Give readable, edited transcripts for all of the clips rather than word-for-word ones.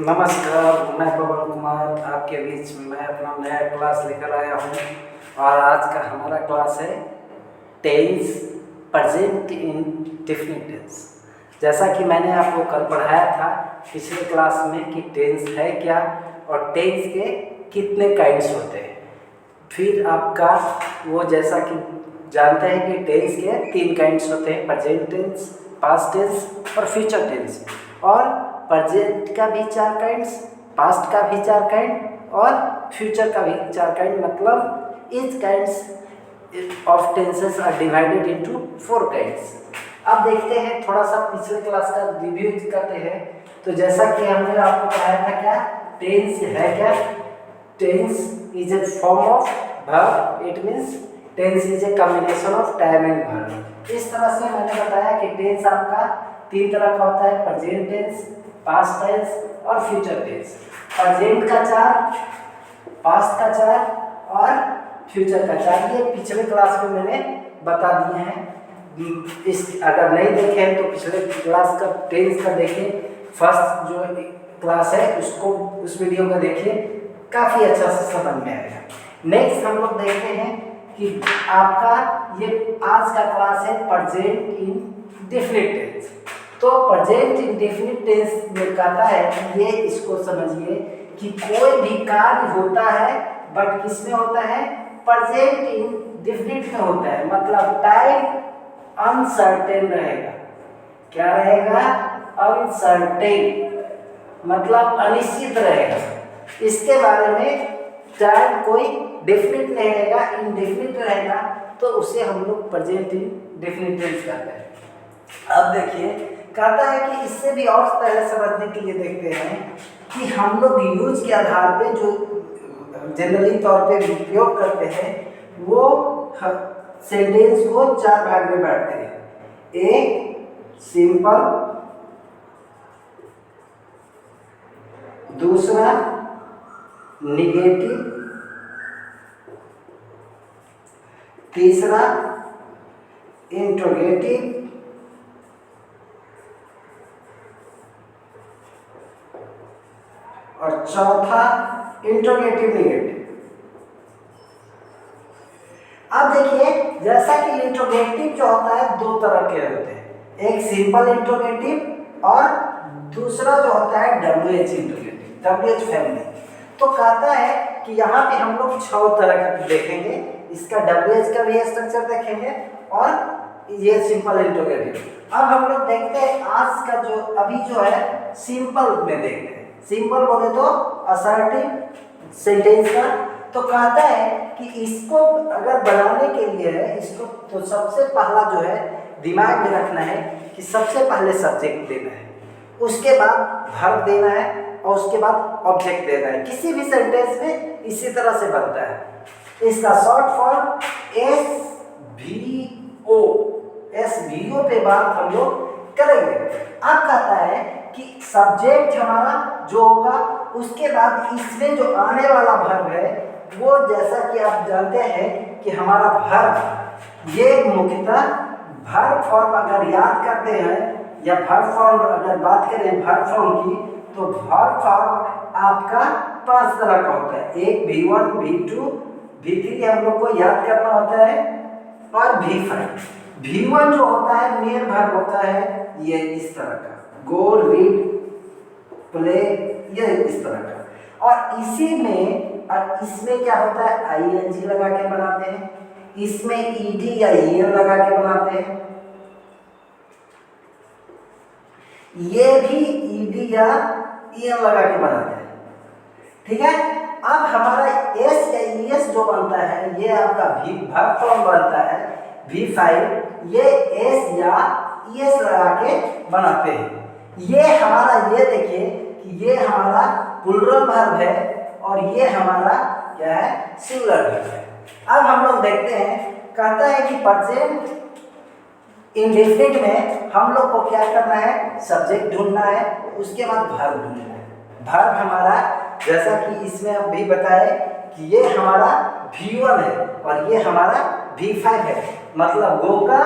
नमस्कार, मैं पवन कुमार आपके बीच में अपना नया क्लास लेकर आया हूँ। और आज का हमारा क्लास है टेंस प्रेजेंट इंडेफिनिट टेंस। जैसा कि मैंने आपको कल पढ़ाया था पिछले क्लास में कि टेंस है क्या और टेंस के कितने काइंड्स होते हैं। फिर आपका वो जैसा कि जानते हैं कि टेंस के 3 काइंड्स होते हैं, प्रेजेंट टेंस, पास्ट टेंस और फ्यूचर टेंस। और प्रेजेंट का भी 4 काइंड्स, पास्ट का भी 4 काइंड और फ्यूचर का भी 4 काइंड, मतलब each kinds of tenses are divided into 4 kinds. अब देखते हैं, थोड़ा सा पिछले क्लास का रिव्यू करते हैं। तो जैसा कि हमने आपको पढ़ाया था, क्या टेंस है क्या? Tense is a form of verb, it means tense is a combination of time and verb. इस तरह से मैंने बताया कि टेंस आपका 3 तरह का होता है, प्रेजेंट टेंस, पास्ट टेंस और फ्यूचर टेंस। प्रेजेंट का 4, पास्ट का 4 और फ्यूचर का 4। ये पिछले क्लास में मैंने बता दिए हैं। इस अगर नहीं देखे हैं तो पिछले क्लास का टेंस का देखिए, फर्स्ट जो क्लास है उसको, उस वीडियो को देखिए, काफ़ी अच्छा से समझ में आएगा। नेक्स्ट हम लोग देखते हैं कि आपका ये आज का क्लास है प्रेजेंट इंडेफिनिट टेंस। तो प्रेजेंट इंडेफिनिट टेंस में कहता है कि ये इसको समझिए कि कोई भी कार्य होता है बट किस में होता है? प्रेजेंट इंडेफिनिट में होता है, मतलब टाइम अनसर्टेन रहेगा। क्या रहेगा? अनसर्टेन, मतलब अनिश्चित रहेगा। इसके बारे में टाइम कोई डेफिनिट नहीं रहेगा, इनडेफिनिट रहेगा, तो उसे हम लोग प्रेजेंट इंडेफिनिट टेंस कहते हैं। अब देखिए, कहता है कि इससे भी और पहले समझने के लिए देखते हैं कि हम लोग यूज के आधार पे जो जनरली तौर पे उपयोग करते हैं वो सेंटेंस को 4 भाग में बांटते हैं। एक सिंपल, दूसरा निगेटिव, तीसरा इंट्रोगेटिव और चौथा इंट्रोगेटिव निगेटिव। अब देखिए, जैसा कि इंट्रोगेटिव जो होता है 2 तरह के होते हैं, एक सिंपल इंट्रोगेटिव और दूसरा जो होता है WH इंट्रोगेटिव, WH फैमिली। तो कहता है कि यहाँ पे हम लोग 6 तरह का देखेंगे, इसका WH का भी स्ट्रक्चर देखेंगे और ये सिंपल इंट्रोगेटिव। अब हम लोग देखते हैं आज का जो अभी जो है सिंपल में देखते हैं। सिंपल बोले तो असर्टिव सेंटेंस का। तो कहता है कि इसको अगर बनाने के लिए है, इसको तो सबसे पहला जो है दिमाग में रखना है कि सबसे पहले सब्जेक्ट देना है, उसके बाद वर्ब देना है और उसके बाद ऑब्जेक्ट देना है। किसी भी सेंटेंस में इसी तरह से बनता है। इसका शॉर्ट फॉर्म SVO पे बात हम लोग करेंगे। अब कहता है कि सब्जेक्ट हमारा जो होगा, उसके बाद इसमें जो आने वाला वर्ब है वो, जैसा कि आप जानते हैं कि हमारा वर्ब ये मुख्यतः वर्ब फॉर्म अगर याद करते हैं या वर्ब फॉर्म अगर बात करें वर्ब फॉर्म की, तो वर्ब फॉर्म आपका 5 तरह का होता है। एक V1, V2, V3 हम लोग को याद करना होता है और V5। V1 जो होता है मेन वर्ब होता है ये इस तरह का, गो, रीड, प्ले, ये इस तरह का। और इसी में इसमें क्या होता है? ING लगा के बनाते हैं, इसमें ED या EN लगा के बनाते हैं, ये भी ED या EN लगा के बनाते हैं। ठीक है। अब हमारा S या ES जो बनता है, ये आपका वर्ब फॉर्म बनता है V5, ये S या ES लगा के बनाते हैं। ये हमारा, ये देखिए कि ये हमारा प्लूरल वर्ब है और ये हमारा क्या है? सिंगुलर वर्ब है। अब हम लोग देखते हैं, कहता है कि प्रेजेंट इंडेफिनिट में हम लोग को क्या करना है? सब्जेक्ट ढूंढना है, उसके बाद वर्ब ढूंढना है। वर्ब हमारा, जैसा कि इसमें अब भी बताए कि ये हमारा V1 है और ये हमारा V5 है, मतलब गो का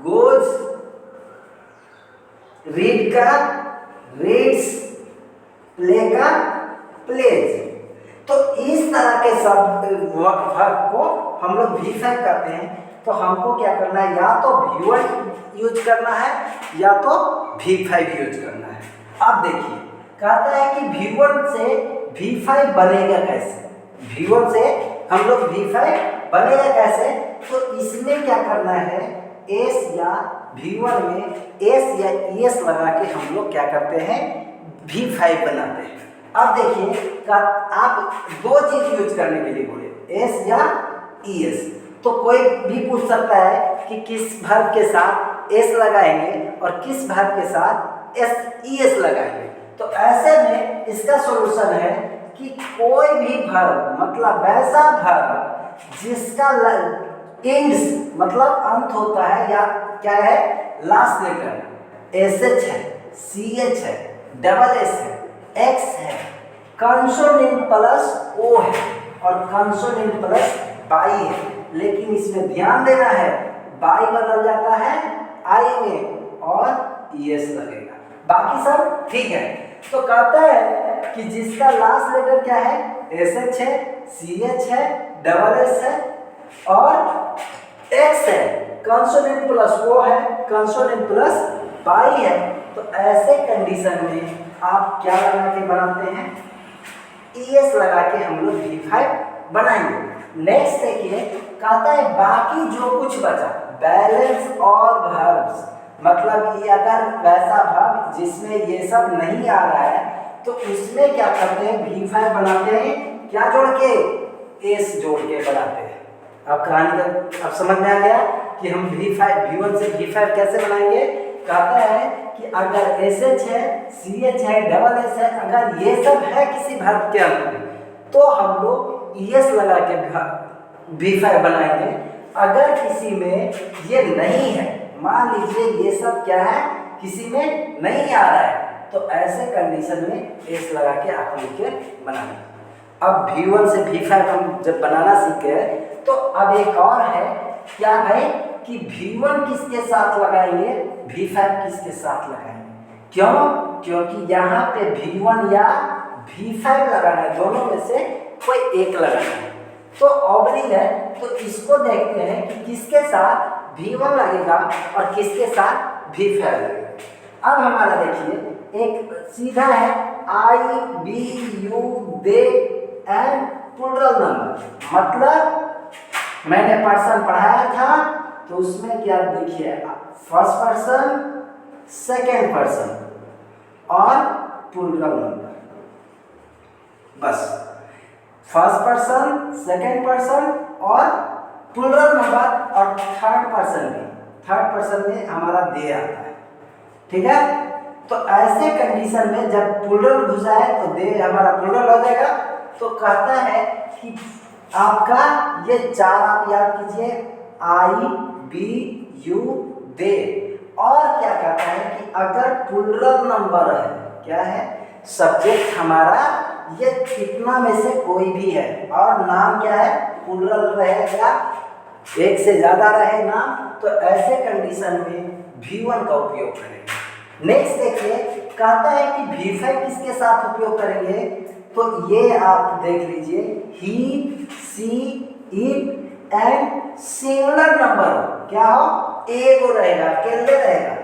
गोज, रीड का रीड्स, प्लेकर, प्लेज। तो इस तरह के शब्द वर्ब को हम लोग V5 करते हैं। तो हमको क्या करना है, या तो V1 यूज करना है या तो V5 यूज करना है। अब देखिए कहता है कि V1 से V5 बनेगा कैसे, V1 से हम लोग V5 बनेगा कैसे। तो इसमें क्या करना है, S या V1 में S या ES लगा के हम लोग क्या करते हैं, V5 बनाते हैं। अब देखिए आप दो चीज यूज करने के लिए बोले, S या ES। तो कोई भी पूछ सकता है कि किस वर्ब के साथ S लगाएंगे और किस वर्ब के साथ ES लगाएंगे। तो ऐसे में इसका सॉल्यूशन है कि कोई भी वर्ब, मतलब वैसा वर्ब जिसका एंड्स मतलब अंत होता है या क्या है, लास्ट लेटर SH है, CH है, डबल S है, X है, कंसोनेंट प्लस O है और कंसोनेंट प्लस बाई है। लेकिन इसमें ध्यान देना है, बाई बदल जाता है आई में और ES लगेगा, बाकी सब ठीक है। तो कहता है कि जिसका लास्ट लेटर क्या है, SH है, CH है, डबल S है और X है, कंसोनेंट प्लस O है, कंसोनेंट प्लस बाई है। तो ऐसे कंडीशन में आप क्या लगा के बनाते हैं, ES लगा के हम लोग V5 बनाएंगे। नेक्स्ट देखिए कहता है बाकी जो कुछ बचा, बैलेंस और वर्ब्स, मतलब ये अगर वैसा वर्ब जिसमें ये सब नहीं आ रहा है तो उसमें क्या करते हैं, V5 बनाते हैं, क्या जोड़ के, S जोड़ के बनाते हैं। अब कहानी का अब समझ में आ गया कि हम V1 से V5 कैसे बनाएंगे। कहता है कि अगर SH है, CH है, डबल S है, अगर ये सब है किसी वर्ब के अंत में तो हम लोग ES लगा के V5 बनाएंगे। अगर किसी में ये नहीं है, मान लीजिए ये सब क्या है, किसी में नहीं आ रहा है, तो ऐसे कंडीशन में S लगा के आप लिख के बनाएंगे। अब V1 से V5 हम जब बनाना सीख गए तो अब एक और है, क्या है कि V1 किसके साथ लगाएंगे, V5 किसके साथ लगाएंगे। क्यों, क्योंकि यहाँ पे V1 या V5 लगाना है, दोनों में से कोई एक लगाना है। तो ऑब्लिक है, तो इसको देखते हैं कि किसके साथ V1 लगेगा और किसके साथ V5 लगेगा। अब हमारा देखिए एक सीधा है I, B, U, they and plural number, मतलब मैंने पर्सन पढ़ाया था तो उसमें क्या देखिए, फर्स्ट पर्सन, सेकेंड पर्सन और प्लूरल नंबर, बस फर्स्ट पर्सन, सेकेंड पर्सन और प्लूरल नंबर और थर्ड पर्सन में, थर्ड पर्सन में हमारा दे आता है, ठीक है। तो ऐसे कंडीशन में जब प्लूरल घुस आए तो दे हमारा प्लूरल हो जाएगा। तो कहता है कि आपका ये चार आप याद कीजिए, I, B, U, they। और क्या कहता है कि अगर प्लूरल नंबर है, क्या है, सब्जेक्ट हमारा ये कितना में से कोई भी है और नाम क्या है, प्लूरल रहेगा, एक से ज्यादा रहे नाम, तो ऐसे कंडीशन में V1 का उपयोग करेंगे। नेक्स्ट देखिए कहता है कि V5 किसके साथ उपयोग करेंगे। तो ये आप देख लीजिए, ही, सी, इट एंड सिंगुलर नंबर क्या हो, एगो रहेगा, अकेले रहेगा,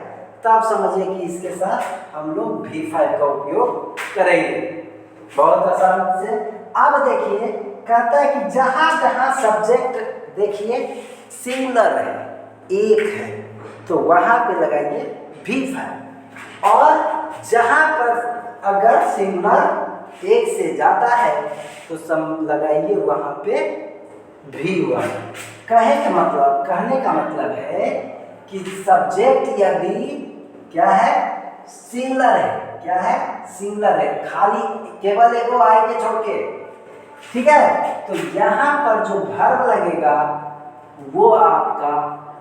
तब समझिए कि इसके साथ हम लोग V5 का उपयोग करेंगे, बहुत आसान से। अब देखिए कहता है कि जहां जहां सब्जेक्ट देखिए सिंगुलर है, एक है, तो वहां पे लगाइए V5 और जहां पर अगर सिंगुलर एक से ज्यादा है तो सब लगाइए वहां पे V1। कहने का मतलब है कि सब्जेक्ट यदि क्या है, सिंगुलर है, क्या है, सिंगुलर है, खाली केवल एगो आई के छोड़ के, ठीक है, तो यहाँ पर जो वर्ब लगेगा वो आपका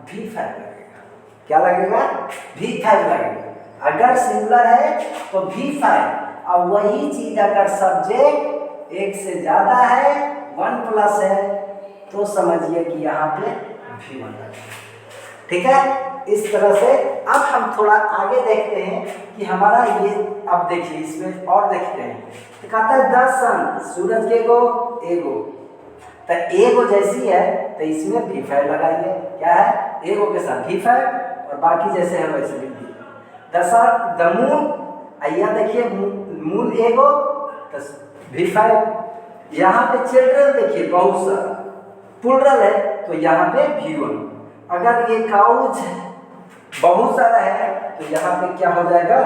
V5 लगेगा। क्या लगेगा, V5 लगेगा। अगर सिंगुलर है तो V5, और वही चीज अगर सब्जेक्ट एक से ज्यादा है, 1+ है, तो समझिए कि यहाँ पे V1 लगेगा, ठीक है। इस तरह से। अब हम थोड़ा आगे देखते हैं कि हमारा ये, अब देखिए इसमें और देखते हैं, तो कहता है द सन, सूरज के गो एगो, तो एगो जैसी है तो इसमें V5 लगाएंगे, क्या है एगो के साथ V5, और बाकी जैसे है वैसे लिख दिए। द सन, द मून, आइया देखिए मून एगो तो V5, यहाँ पे चिल्ड्रन देखिए बहुत सारा प्लुरल है तो यहाँ पे V1। अगर ये काउज बहुत सारा है तो यहाँ पे क्या हो जाएगा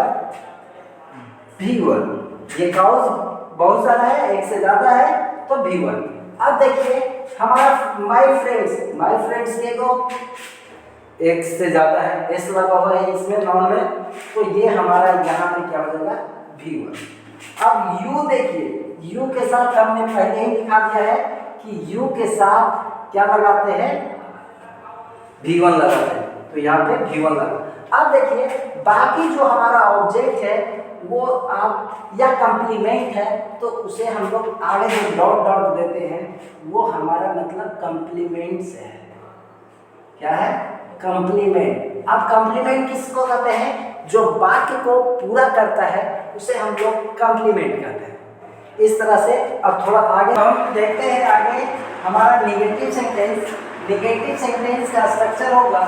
V1। ये काउज बहुत सारा है, एक से ज्यादा है तो V1। अब देखिए हमारा माय फ्रेंड्स के को एक से ज्यादा है, एस लगा हुआ है इसमें नॉन में, तो ये हमारा यहाँ पे क्या हो जाएगा V1। अब यू देखिए, यू के साथ हमने पहले ही दिखा दिया है कि यू के साथ क्या लगाते हैं V1 लगाते हैं, तो यहाँ पे V1 लगा। अब देखिए बाकी जो हमारा ऑब्जेक्ट है वो आप या कंप्लीमेंट है तो उसे हम लोग आगे जो डॉट डॉट देते हैं वो हमारा मतलब कंप्लीमेंट से है, क्या है कंप्लीमेंट। अब कंप्लीमेंट किसको कहते हैं, जो वाक्य को पूरा करता है उसे हम लोग कंप्लीमेंट कहते हैं। इस तरह से अब थोड़ा आगे हम देखते हैं, आगे हमारा नेगेटिव सेंटेंस। नेगेटिव सेंटेंस का स्ट्रक्चर होगा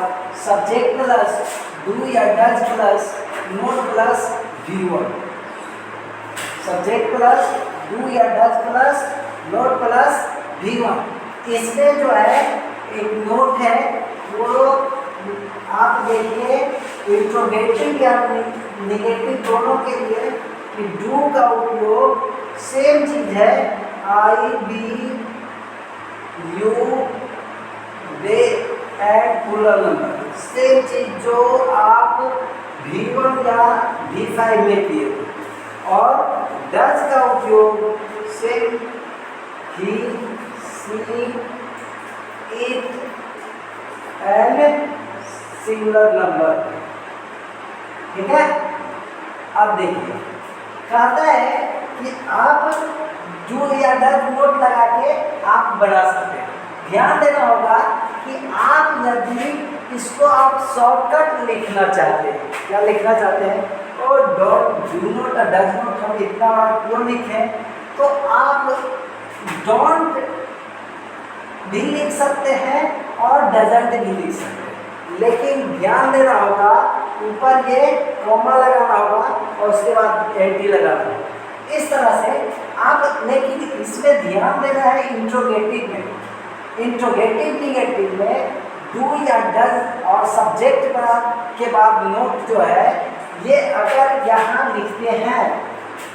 सब्जेक्ट प्लस डू या does plus not plus V1। Subject plus do या does plus not plus V1। इसमें जो है एक नोट है वो आप देखिए इंट्रोगेटिव या नेगेटिव दोनों के लिए कि डू का उपयोग सेम चीज है, I we you they and plural number, same चीज जो आप V1 या V5 में किए थे। और डज का उपयोग same he see it and singular number, ठीक है। अब देखिए कहता है कि आप डू या डज नोट लगा के आप बना सकते हैं। ध्यान देना होगा कि आप यदि इसको आप शॉर्टकट लिखना चाहते हैं, क्या लिखना चाहते हैं और डू नोट और डज नोट हम इतना क्यों लिखें, तो आप डोंट भी लिख सकते हैं और डजंट भी लिख सकते हैं, लेकिन ध्यान देना होगा ऊपर ये कॉमा लगाना होगा और उसके बाद एंटी लगाना होगा। इस तरह से आप, लेकिन इसमें ध्यान देना है इंट्रोगेटिव में, इंट्रोगेटिव निगेटिव में डू या डज और सब्जेक्ट के बाद नोट जो है ये अगर यहाँ लिखते हैं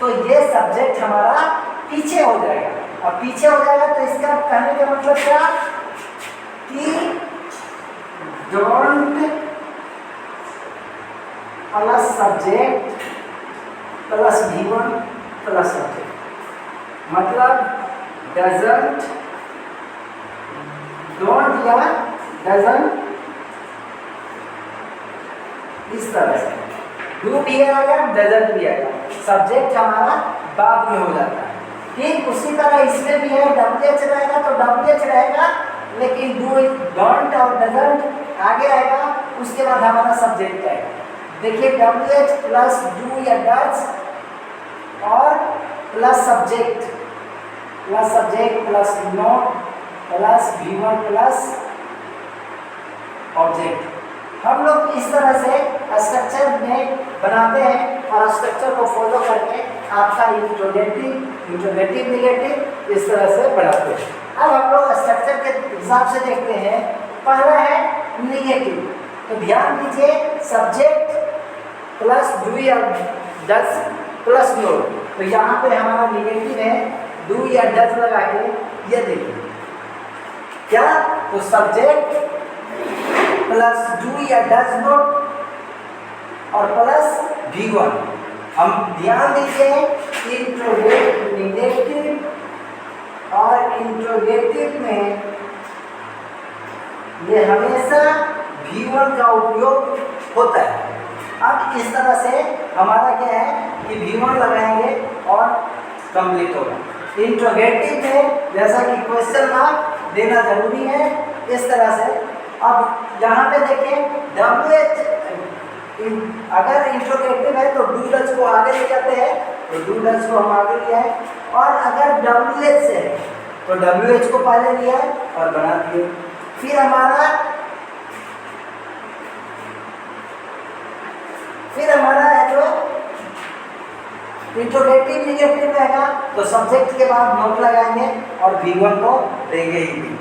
तो ये सब्जेक्ट हमारा पीछे हो जाएगा, और पीछे हो जाएगा तो इसका कहने का मतलब क्या कि don't plus subject plus V1 plus subject, मतलब डजंट, डोंट या डजंट, इस तरह से डू भी आएगा डजंट भी आएगा, सब्जेक्ट हमारा बाद में हो जाता है। ठीक उसी तरह इसमें भी है, WH रहेगा तो WH रहेगा, लेकिन डू डोंट और डजंट आगे आएगा, उसके बाद हमारा सब्जेक्ट आएगा। देखिए WH प्लस डू या डज और plus subject plus not plus V1 plus object. हम लोग इस तरह से स्ट्रक्चर में बनाते हैं और स्ट्रक्चर को फॉलो करके आपका इंट्रोगेटिव निगेटिव इस तरह से बनाते हैं। अब हम लोग स्ट्रक्चर के हिसाब से देखते हैं। पहला है निगेटिव, तो ध्यान दीजिए सब्जेक्ट प्लस डू या डज प्लस नोट, तो यहाँ पे हमारा निगेटिव है डू या डज लगा के, ये देखिए क्या, तो सब्जेक्ट प्लस डू या डज नोट और प्लस V1। हम ध्यान दीजिए निगेटिव और इंट्रोगेटिव में ये हमेशा V1 का उपयोग होता है। अब इस तरह से हमारा क्या है कि V1 लगाएंगे और कंप्लीट होगा। इंट्रोगेटिव में जैसा कि क्वेश्चन मार्क देना जरूरी है, इस तरह से अब यहाँ पे देखिए WH अगर इंट्रोगेटिव है तो डूडल्स को आगे ले जाते हैं, तो डूडल्स को हम आगे लिया है, और अगर WH से है तो WH को पहले लिया है और बना दिए। फिर हमारा है जो इंट्रोगेटिव निगेटिव रहेगा तो सब्जेक्ट के बाद नोट लगाएंगे और V1 को देंगे ही।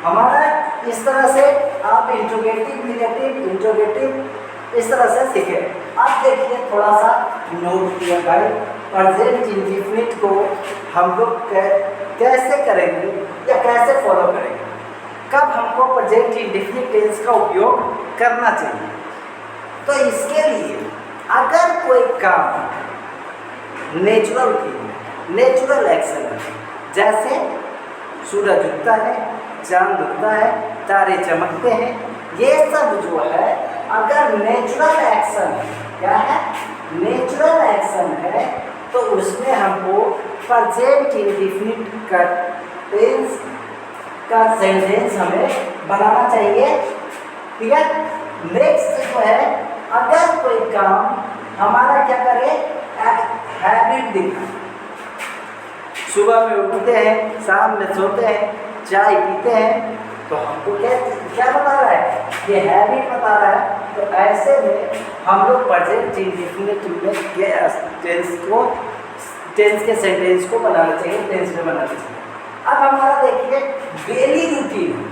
हमारा इस तरह से आप इंट्रोगेटिव निगेटिव इस तरह से सीखे। अब देखिए थोड़ा सा नोट किया भाई, प्रेजेंट इंडेफिनिट को हम लोग कैसे करेंगे या कैसे फॉलो करेंगे, कब हमको प्रेजेंट इंडेफिनिट टेंस का उपयोग करना चाहिए। तो इसके लिए अगर कोई काम नेचुरल एक्शन है, जैसे सूरज उगता है, चांद उगता है, तारे चमकते हैं, ये सब जो है अगर नेचुरल एक्शन है, क्या है नेचुरल एक्शन है, तो उसमें हमको प्रेजेंट इंडेफिनिट का टेंस का सेंटेंस हमें बनाना चाहिए। ठीक है। नेक्स्ट जो है अगर कोई काम हमारा क्या करे, हैबिट दिखा, सुबह में उठते हैं, शाम में सोते हैं, चाय पीते हैं, तो हमको क्या बता रहा है, ये हैबिट बता रहा है। तो ऐसे में हम लोग प्रेजेंट इंडेफिनिट में टेंस के सेंटेंस को बनाना चाहिए, टेंस में बनाना चाहिए। अब हमारा देखिए डेली रूटीन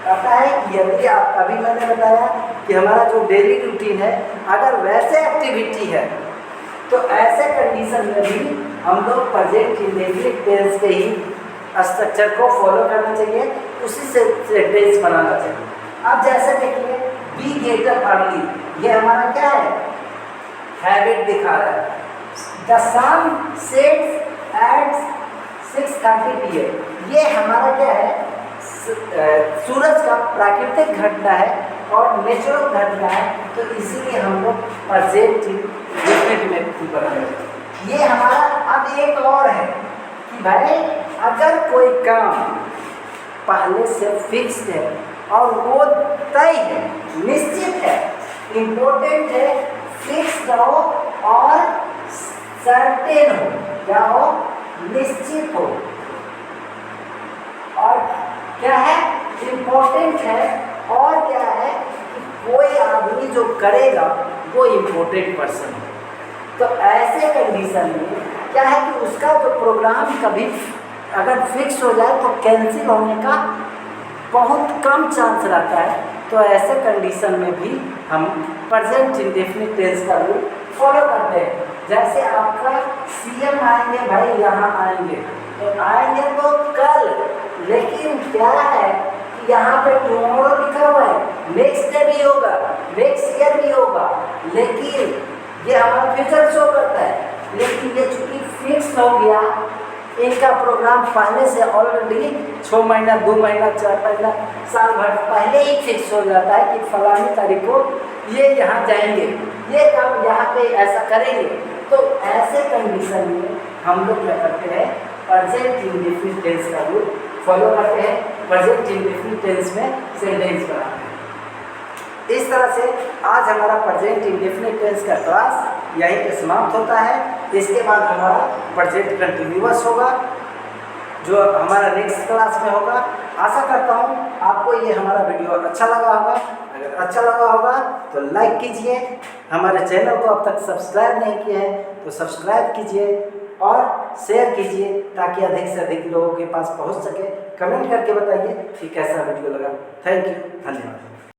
कहता है कि यदि आप, अभी मैंने बताया कि हमारा जो डेली रूटीन है अगर वैसे एक्टिविटी है तो ऐसे कंडीशन में भी हम लोग प्रेजेंट इंडेफिनिट टेंस के ही स्ट्रक्चर को फॉलो करना चाहिए, उसी से सेंटेंस बनाना चाहिए। अब जैसे देखिए बी गेट अप अर्ली, ये हमारा क्या है, हैबिट दिखा रहा है। The sun sets at 6:30 PM, ये हमारा क्या है, सूरज का प्राकृतिक घटना है और नेचुरल घटना है, तो इसीलिए हम लोग प्रेजेंट इंडेफिनिट में बनाएंगे। ये हमारा अब एक और है कि भाई अगर कोई काम पहले से फिक्स है और वो तय है, निश्चित है, इम्पोर्टेंट है, फिक्स हो और सर्टेन हो, क्या हो, निश्चित हो, और क्या है, इम्पोर्टेंट है, और क्या है कि कोई आदमी जो करेगा वो इम्पोर्टेंट पर्सन है। तो ऐसे कंडीशन में क्या है कि उसका जो प्रोग्राम कभी अगर फिक्स हो जाए तो कैंसिल होने का बहुत कम चांस रहता है। तो ऐसे कंडीशन में भी हम प्रेजेंट इंडेफिनिट टेंस का रूल फॉलो करते हैं। जैसे आपका CM आएंगे भाई, यहाँ आएंगे तो आएंगे तो कल, लेकिन क्या है कि यहाँ पे टुमारो लिखा हुआ है, नेक्स्ट डे भी होगा, नेक्स्ट ईयर भी होगा, लेकिन ये हमारा फ्यूचर शो करता है। लेकिन ये चूँकि फिक्स हो गया, इनका प्रोग्राम पहले से ऑलरेडी 6 महीना, 2 महीना, 4 महीना, साल भर पहले ही फिक्स हो जाता है कि फलानी तारीख को ये यहाँ जाएंगे, ये काम यहाँ पे ऐसा करेंगे। तो ऐसे कंडीशन में हम लोग क्या करते हैं, प्रेजेंट इंडेफिनिट टेंस का रूल फॉलो करते हैं, प्रेजेंट इंडेफिनिट टेंस में सेंटेंस बनाते हैं। इस तरह से आज हमारा प्रेजेंट इंडेफिनिट टेंस का क्लास यहीं पे समाप्त होता है। इसके बाद हमारा प्रेजेंट कंटिन्यूअस होगा, जो हमारा नेक्स्ट क्लास में होगा। आशा करता हूँ आपको ये हमारा वीडियो अच्छा लगा होगा। अगर अच्छा लगा होगा तो लाइक कीजिए, हमारे चैनल को अब तक सब्सक्राइब नहीं किया है तो सब्सक्राइब कीजिए और शेयर कीजिए, ताकि अधिक से अधिक लोगों के पास पहुँच सके। कमेंट करके बताइए कि कैसा वीडियो लगा। थैंक यू, धन्यवाद।